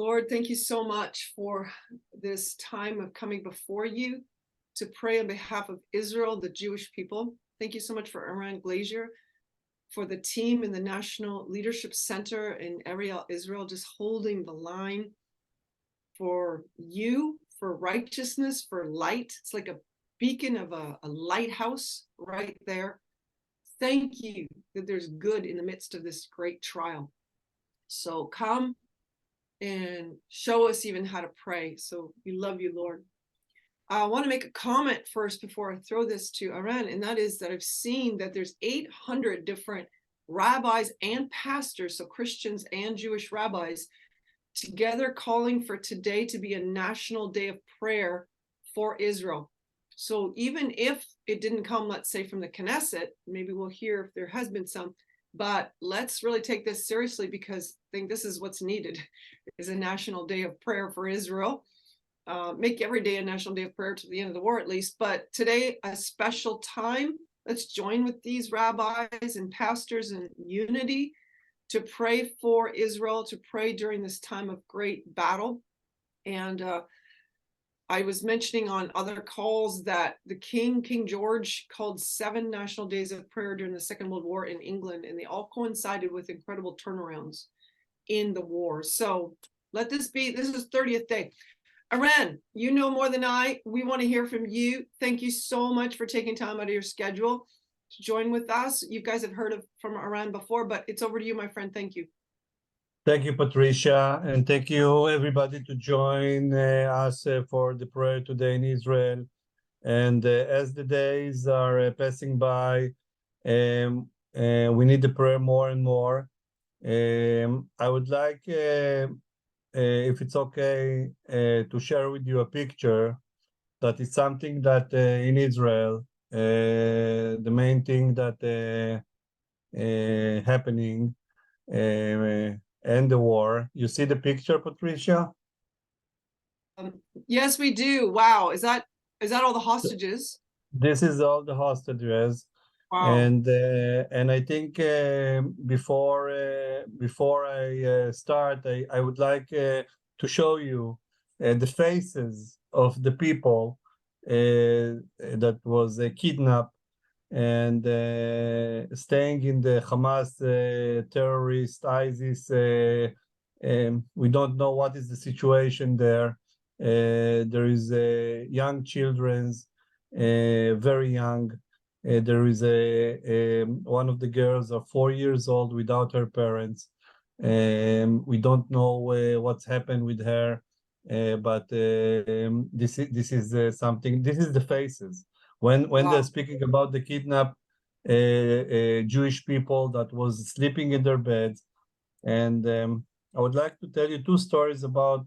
Lord, thank you so much for this time of coming before you to pray on behalf of Israel, the Jewish people. Thank you so much for Eran Glazer, for the team in the National Leadership Center in Ariel, Israel, just holding the line for you, for righteousness, for light. It's like a beacon of a lighthouse right there. Thank you that there's good in the midst of this great trial. So come and show us even how to pray. So we love you, Lord. I want to make a comment first before I throw this to Eran, and that is that I've seen that there's 800 different rabbis and pastors, so Christians and Jewish rabbis, together calling for today to be a national day of prayer for Israel. So even if it didn't come, let's say, from the Knesset, maybe we'll hear if there has been some, but let's really take this seriously, because I think this is what's needed, is a national day of prayer for Israel. Make every day a national day of prayer to the end of the war, at least. But today, a special time. Let's join with these rabbis and pastors in unity to pray for Israel, to pray during this time of great battle. And I was mentioning on other calls that the King George, called 7 national days of prayer during the Second World War in England, and they all coincided with incredible turnarounds in the war. So let this be, this is 30th day. Eran, you know more than I. We want to hear from you. Thank you so much for taking time out of your schedule to join with us. You guys have heard from Eran before, but it's over to you, my friend. Thank you. Thank you, Patricia, and thank you, everybody, to join us for the prayer today in Israel. And as the days are passing by, we need the prayer more and more. I would like, if it's okay, to share with you a picture that is something that in Israel, the main thing that happening and the war. You see the picture, Patricia? Yes, we do. Wow, is that all the hostages? This is all the hostages. Wow. And I think before I start, I would like to show you the faces of the people that was kidnapped and staying in the Hamas terrorist ISIS. We don't know what is the situation there. There is young children, very young. There is one of the girls are 4 years old without her parents. We don't know what's happened with her, but this is something. This is the faces. When Wow. they're speaking about the kidnapped Jewish people that was sleeping in their beds. And I would like to tell you 2 stories about,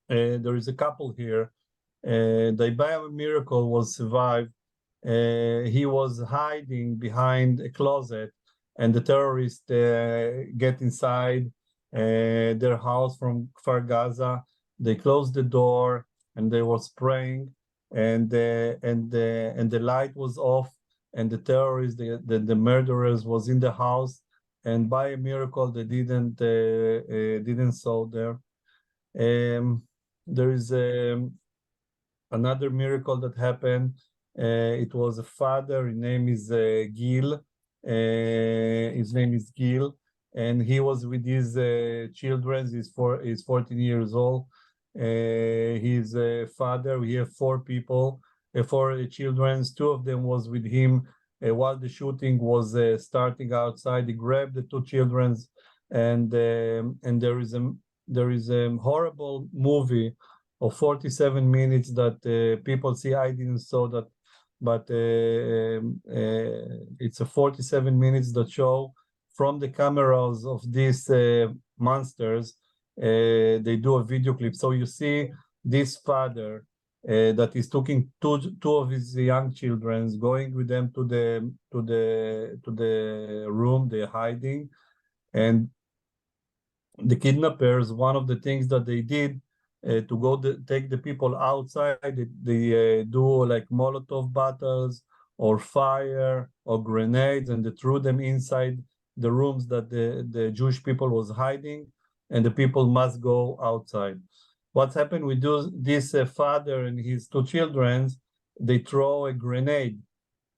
there is a couple here. The by a miracle was survived. He was hiding behind a closet, and the terrorists get inside their house from Kfar Gaza. They closed the door and they were spraying, and the light was off, and the terrorists, the murderers, was in the house, and by a miracle they didn't saw there. There is another miracle that happened. It was a father. His name is Gil. His name is Gil, and he was with his children. He's 14 years old. His father. We have 4 people, 4 children. 2 of them was with him while the shooting was starting outside. He grabbed the 2 children, and there is a horrible movie of 47 minutes that people see. I didn't saw that, but it's a 47 minutes that show from the cameras of these monsters. They do a video clip, so you see this father that is taking two of his young children, going with them to the room they're hiding, and the kidnappers. One of the things that they did, to go take the people outside, they do like Molotov bottles or fire or grenades, and they threw them inside the rooms that the Jewish people was hiding. and the people must go outside. What's happened with this father and his two children? They throw a grenade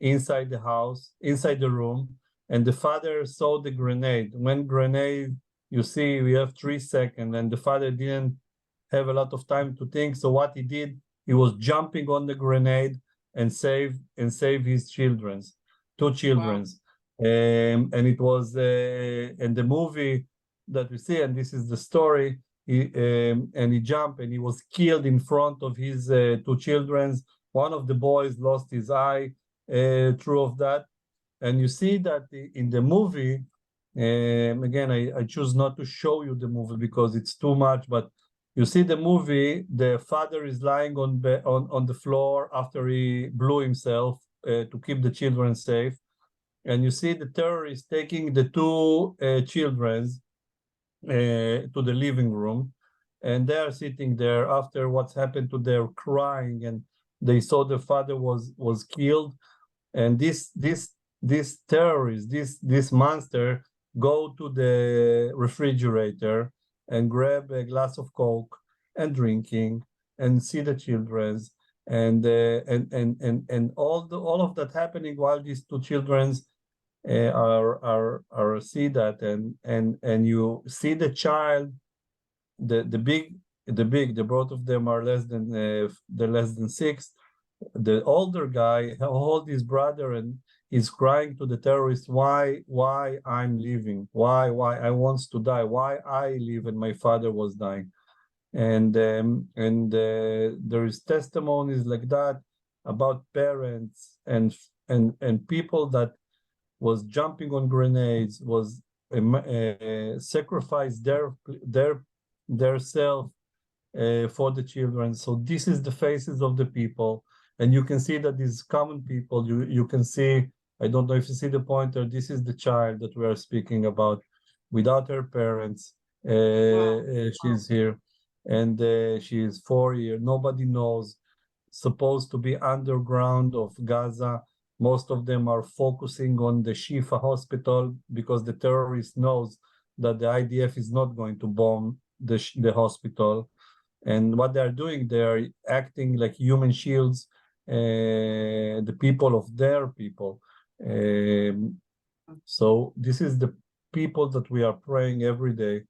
inside the house, inside the room, and the father saw the grenade. When grenade, you see, we have 3 seconds, and the father didn't have a lot of time to think. So what he did, he was jumping on the grenade and save his children's, two children's. And it was in the movie that we see, and this is the story. And he jumped and he was killed in front of his two children's. One of the boys lost his eye through of that. And you see that in the movie, again, I choose not to show you the movie because it's too much, but you see the movie, the father is lying on the floor after he blew himself to keep the children safe. And you see the terrorist taking the two children to the living room, and they are sitting there after what's happened to their crying, and they saw the father was killed. And this terrorist, this monster, go to the refrigerator and grab a glass of Coke and drinking and see the children's and all of that happening while these two children's are see that, and you see the child, the both of them are they're less than 6. The older guy hold his brother and he's crying to the terrorists, why I'm leaving, why I wants to die, why I live and my father was dying. And there is testimonies like that about parents and people that was jumping on grenades, was sacrificed their self for the children. So this is the faces of the people, and you can see that these common people. You can see. I don't know if you see the pointer. This is the child that we are speaking about, without her parents. She's here, and she is 4 years. Nobody knows. Supposed to be underground of Gaza. Most of them are focusing on the Shifa hospital because the terrorist knows that the IDF is not going to bomb the hospital. And what they're doing, they're acting like human shields, the people of their people. So this is the people that we are praying every day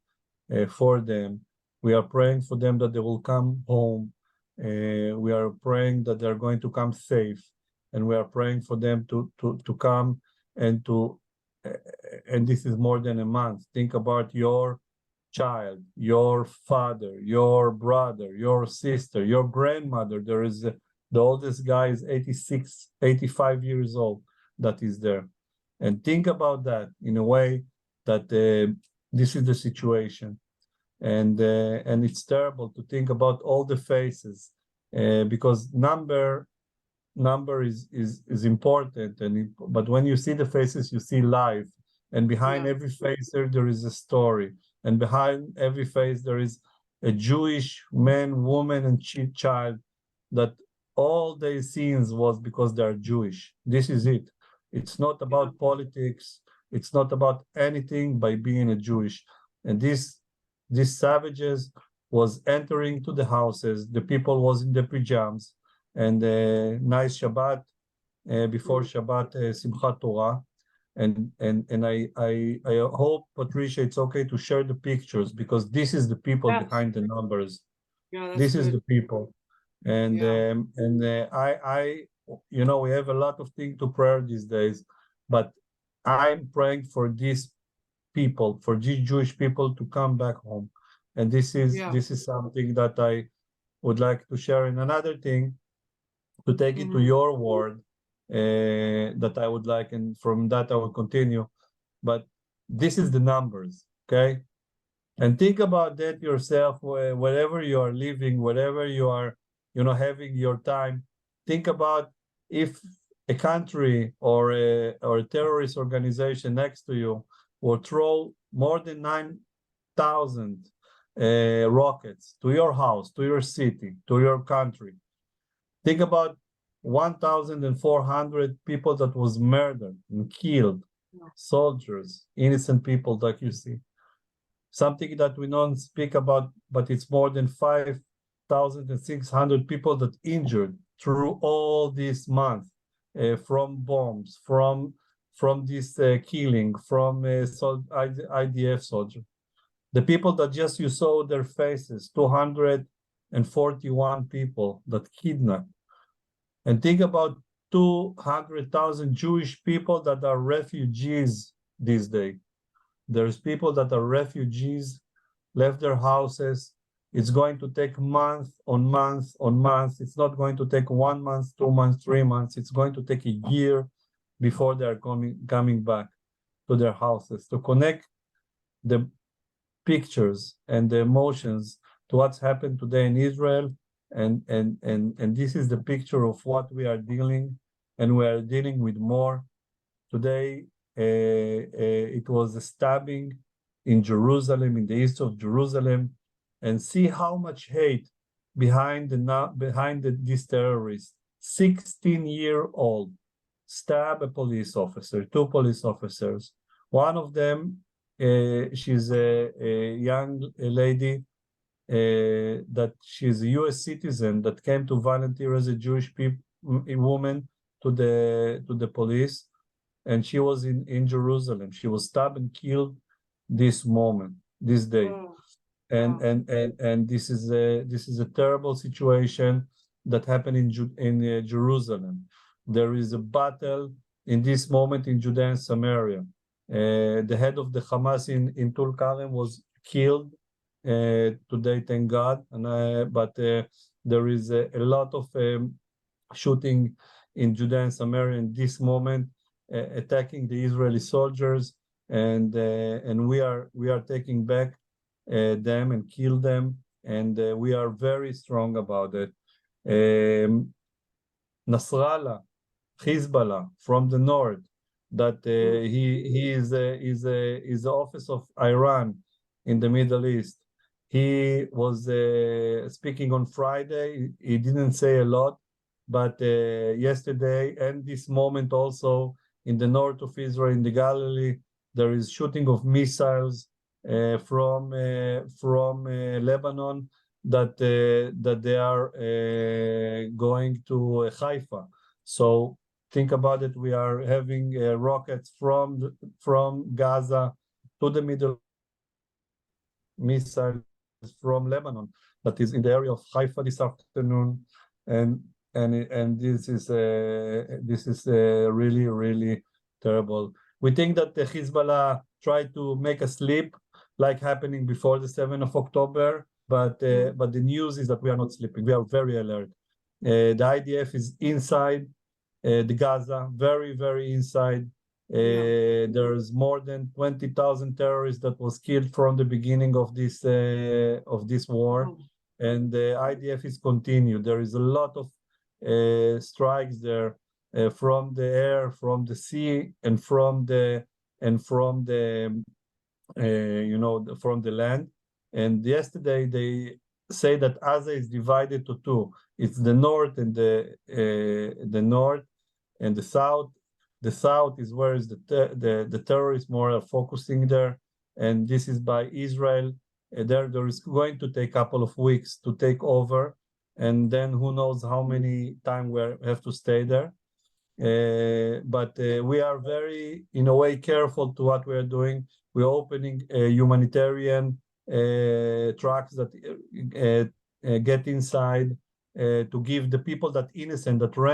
for them. We are praying for them that they will come home. We are praying that they're going to come safe, and we are praying for them to come and and this is more than a month. Think about your child, your father, your brother, your sister, your grandmother. There is the oldest guy is 86, 85 years old that is there. And think about that in a way that this is the situation. And it's terrible to think about all the faces because number is important, but when you see the faces, you see life, and behind every face there is a story, and behind every face there is a Jewish man, woman, and child that all their sins was because they are Jewish. This is it. It's not about politics. It's not about anything by being a Jewish. And these savages was entering to the houses. The people was in the pajamas and nice Shabbat before Shabbat Simchat Torah. And I hope, Patricia, it's okay to share the pictures because this is the people behind the numbers. This is the people. And I you know, we have a lot of things to pray these days, but I'm praying for these people, for these Jewish people to come back home. And this is something that I would like to share. And another thing, to take it to your word, that I would like, and from that I will continue. But this is the numbers, okay? And think about that yourself, wherever you are living, wherever you are, you know, having your time. Think about if a country or a terrorist organization next to you will throw more than 9,000 rockets to your house, to your city, to your country. Think about 1,400 people that was murdered and killed, soldiers, innocent people that you see. something that we don't speak about, but it's more than 5,600 people that injured through all this month, from bombs, from this killing, from IDF soldiers. The people that just you saw their faces, 241 people that kidnapped. And think about 200,000 Jewish people that are refugees this day. There's people that are refugees, left their houses. It's going to take month on month on month. It's not going to take 1 month, 2 months, 3 months. It's going to take a year before they're coming back to their houses. To connect the pictures and the emotions to what's happened today in Israel, and this is the picture of what we are dealing, and we are dealing with more. Today, it was a stabbing in Jerusalem, in the east of Jerusalem, and see how much hate behind this terrorist. 16-year-old stab a police officer, 2 police officers. One of them, she's a young lady that she's a U.S. citizen that came to volunteer as a Jewish woman to the police, and she was in Jerusalem. She was stabbed and killed this day. Oh, And wow. and this is a terrible situation that happened in Jerusalem. There is a battle in this moment in Judea and Samaria. The head of the Hamas in Tulkarem was killed today, thank God. But there is a lot of shooting in Judea and Samaria in this moment, attacking the Israeli soldiers, and we are taking back them and kill them, and we are very strong about it. Nasrallah, Hezbollah from the north, that he is the office of Iran in the Middle East. He was speaking on Friday. He didn't say a lot, but yesterday and this moment also in the north of Israel, in the Galilee, there is shooting of missiles from Lebanon that they are going to Haifa. So think about it. We are having rockets from Gaza to the Middle, missiles from Lebanon that is in the area of Haifa this afternoon, and this is really terrible. We think that the Hezbollah tried to make us sleep, like happening before the 7th of October, but the news is that we are not sleeping. We are very alert. The IDF is inside the Gaza, very inside. There's more than 20,000 terrorists that was killed from the beginning of this war, and the IDF is continued. There is a lot of strikes there, from the air, from the sea, and from the land. And yesterday they say that Gaza is divided to 2. It's the north and the north and the south. The south is where is the terrorists more are focusing there, and this is by Israel. There is going to take a couple of weeks to take over, and then who knows how many time we have to stay there. But we are very, in a way, careful to what we are doing. We're opening humanitarian trucks that get inside to give the people that innocent, that